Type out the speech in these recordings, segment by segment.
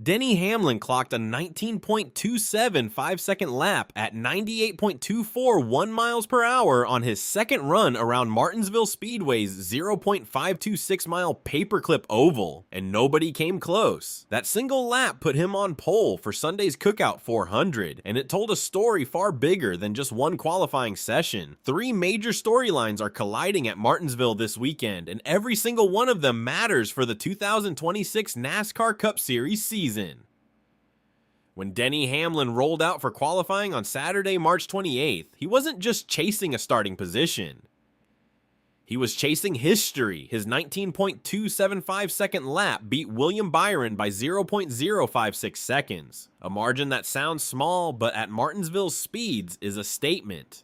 Denny Hamlin clocked a 19.27 5-second lap at 98.241 miles per hour on his second run around Martinsville Speedway's 0.526 mile paperclip oval, and nobody came close. That single lap put him on pole for Sunday's Cookout 400, and it told a story far bigger than just one qualifying session. Three major storylines are colliding at Martinsville this weekend, and every single one of them matters for the 2026 NASCAR Cup Series season. When Denny Hamlin rolled out for qualifying on Saturday, March 28th, he wasn't just chasing a starting position. He was chasing history. His 19.275 second lap beat William Byron by 0.056 seconds. A margin that sounds small, but at Martinsville's speeds is a statement.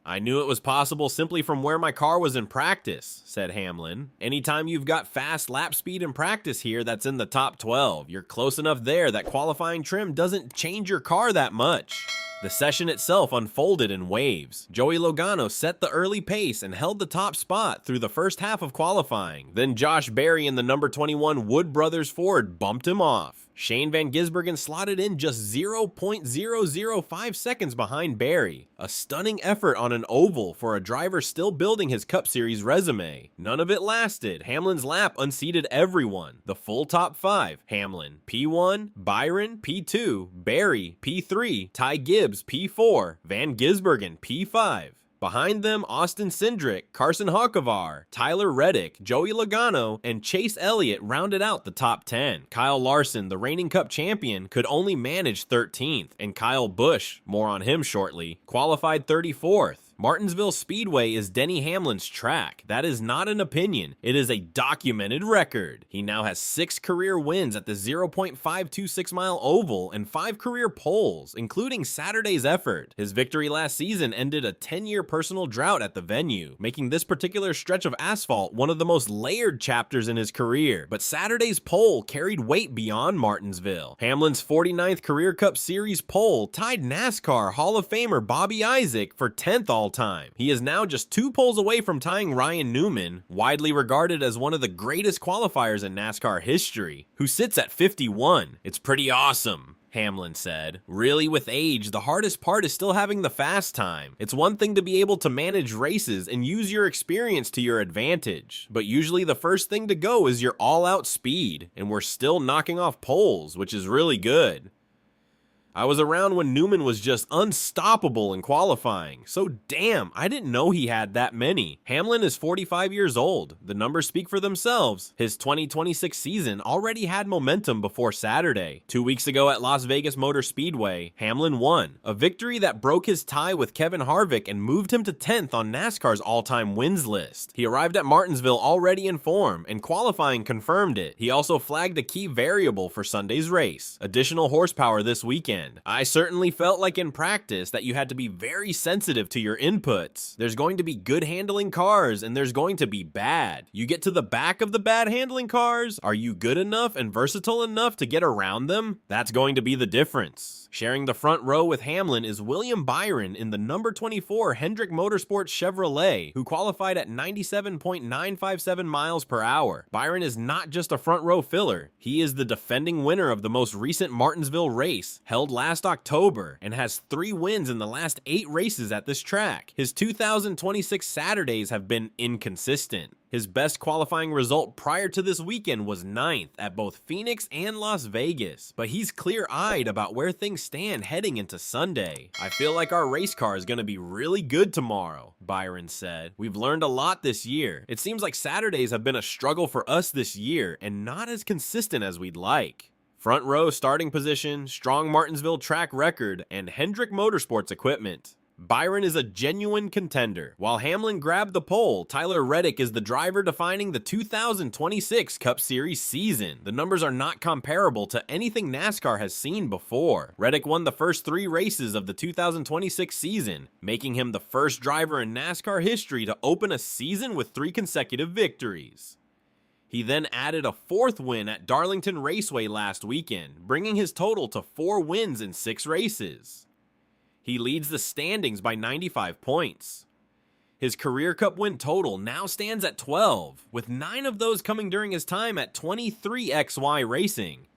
"I knew it was possible simply from where my car was in practice," said Hamlin. "Anytime you've got fast lap speed in practice here that's in the top 12, you're close enough there that qualifying trim doesn't change your car that much." The session itself unfolded in waves. Joey Logano set the early pace and held the top spot through the first half of qualifying. Then Josh Berry in the number 21 Wood Brothers Ford bumped him off. Shane Van Gisbergen slotted in just 0.005 seconds behind Berry. A stunning effort on an oval for a driver still building his Cup Series resume. None of it lasted. Hamlin's lap unseated everyone. The full top five: Hamlin, P1, Byron, P2, Berry, P3, Ty Gibbs, P4, Van Gisbergen, P5. Behind them, Austin Cindric, Carson Hocevar, Tyler Reddick, Joey Logano, and Chase Elliott rounded out the top 10. Kyle Larson, the reigning Cup champion, could only manage 13th, and Kyle Busch, more on him shortly, qualified 34th. Martinsville Speedway is Denny Hamlin's track. That is not an opinion. It is a documented record. He now has 6 career wins at the 0.526 mile oval and 5 career poles, including Saturday's effort. His victory last season ended a 10-year personal drought at the venue, making this particular stretch of asphalt one of the most layered chapters in his career. But Saturday's pole carried weight beyond Martinsville. Hamlin's 49th career Cup Series pole tied NASCAR Hall of Famer Bobby Isaac for 10th all time. He is now just 2 poles away from tying Ryan Newman, widely regarded as one of the greatest qualifiers in NASCAR history, who sits at 51. "It's pretty awesome," Hamlin said. "Really, with age, the hardest part is still having the fast time. It's one thing to be able to manage races and use your experience to your advantage, but usually the first thing to go is your all-out speed, and we're still knocking off poles, which is really good. I was around when Newman was just unstoppable in qualifying, so damn, I didn't know he had that many." Hamlin is 45 years old. The numbers speak for themselves. His 2026 season already had momentum before Saturday. 2 weeks ago at Las Vegas Motor Speedway, Hamlin won, a victory that broke his tie with Kevin Harvick and moved him to 10th on NASCAR's all-time wins list. He arrived at Martinsville already in form, and qualifying confirmed it. He also flagged a key variable for Sunday's race: additional horsepower this weekend. "I certainly felt like in practice that you had to be very sensitive to your inputs. There's going to be good handling cars and there's going to be bad. You get to the back of the bad handling cars, are you good enough and versatile enough to get around them? That's going to be the difference." Sharing the front row with Hamlin is William Byron in the number 24 Hendrick Motorsports Chevrolet, who qualified at 97.957 miles per hour. Byron is not just a front row filler. He is the defending winner of the most recent Martinsville race, held last October, and has 3 wins in the last 8 races at this track. His 2026 Saturdays have been inconsistent. His best qualifying result prior to this weekend was 9th at both Phoenix and Las Vegas, but he's clear-eyed about where things stand heading into Sunday. "I feel like our race car is going to be really good tomorrow," Byron said. "We've learned a lot this year. It seems like Saturdays have been a struggle for us this year and not as consistent as we'd like." Front row starting position, strong Martinsville track record, and Hendrick Motorsports equipment. Byron is a genuine contender. While Hamlin grabbed the pole, Tyler Reddick is the driver defining the 2026 Cup Series season. The numbers are not comparable to anything NASCAR has seen before. Reddick won the first 3 races of the 2026 season, making him the first driver in NASCAR history to open a season with 3 consecutive victories. He then added a 4th win at Darlington Raceway last weekend, bringing his total to 4 wins in 6 races. He leads the standings by 95 points. His career Cup win total now stands at 12, with 9 of those coming during his time at 23XY Racing.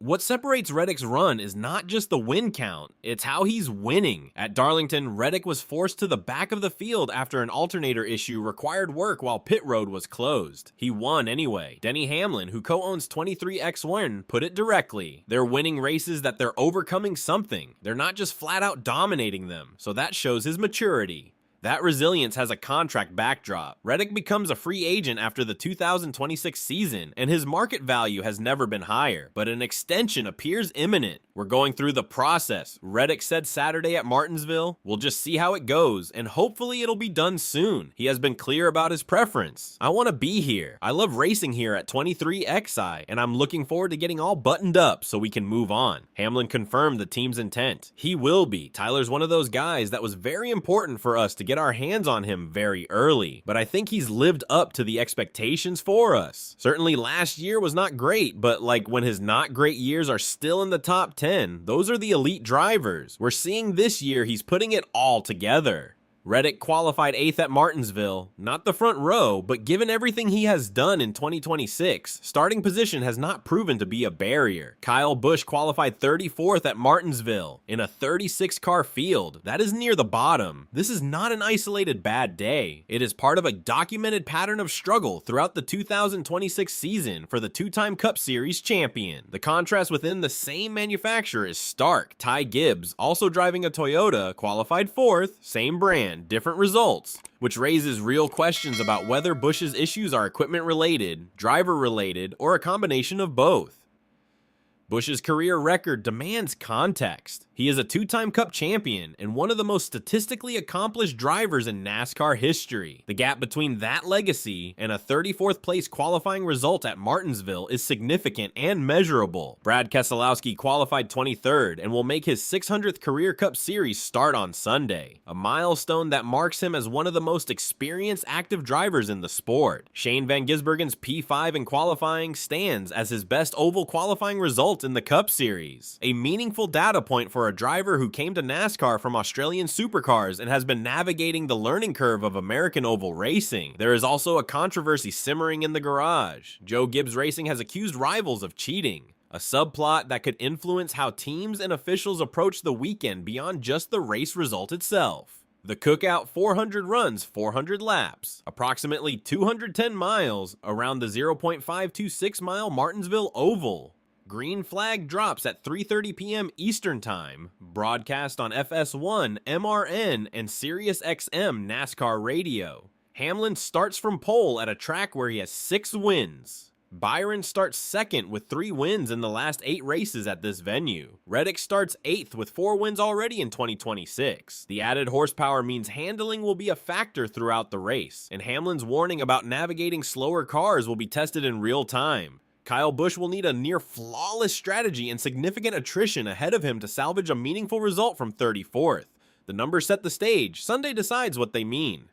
What separates Reddick's run is not just the win count, it's how he's winning. At Darlington, Reddick was forced to the back of the field after an alternator issue required work while pit road was closed. He won anyway. Denny Hamlin, who co-owns 23X1, put it directly. They're winning races that they're overcoming something. They're not just flat out dominating them, so that shows his maturity. That resilience has a contract backdrop. Reddick becomes a free agent after the 2026 season, and his market value has never been higher, but an extension appears imminent. We're going through the process, Reddick said Saturday at Martinsville. We'll just see how it goes, and hopefully it'll be done soon. He has been clear about his preference. I want to be here. I love racing here at 23XI, and I'm looking forward to getting all buttoned up so we can move on. Hamlin confirmed the team's intent. He will be. Tyler's one of those guys that was very important for us to get our hands on him very early, but I think he's lived up to the expectations for us. Certainly last year was not great, but like when his not great years are still in the top 10, those are the elite drivers. We're seeing this year he's putting it all together. Reddick qualified 8th at Martinsville, not the front row, but given everything he has done in 2026, starting position has not proven to be a barrier. Kyle Busch qualified 34th at Martinsville in a 36-car field. That is near the bottom. This is not an isolated bad day. It is part of a documented pattern of struggle throughout the 2026 season for the two-time Cup Series champion. The contrast within the same manufacturer is stark. Ty Gibbs, also driving a Toyota, qualified 4th, same brand, different results, which raises real questions about whether Busch's issues are equipment related, driver related, or a combination of both. Busch's career record demands context. He is a two-time Cup champion and one of the most statistically accomplished drivers in NASCAR history. The gap between that legacy and a 34th place qualifying result at Martinsville is significant and measurable. Brad Keselowski qualified 23rd and will make his 600th career Cup Series start on Sunday, a milestone that marks him as one of the most experienced active drivers in the sport. Shane Van Gisbergen's P5 in qualifying stands as his best oval qualifying result in the Cup Series, a meaningful data point for a driver who came to NASCAR from Australian supercars and has been navigating the learning curve of American oval racing. There is also a controversy simmering in the garage. Joe Gibbs Racing has accused rivals of cheating, a subplot that could influence how teams and officials approach the weekend beyond just the race result itself. The Cookout 400 runs 400 laps, approximately 210 miles around the 0.526 mile Martinsville Oval. Green flag drops at 3:30 p.m. Eastern Time, broadcast on FS1, MRN, and SiriusXM NASCAR Radio. Hamlin starts from pole at a track where he has 6 wins. Byron starts 2nd with 3 wins in the last 8 races at this venue. Reddick starts 8th with 4 wins already in 2026. The added horsepower means handling will be a factor throughout the race, and Hamlin's warning about navigating slower cars will be tested in real time. Kyle Busch will need a near-flawless strategy and significant attrition ahead of him to salvage a meaningful result from 34th. The numbers set the stage. Sunday decides what they mean.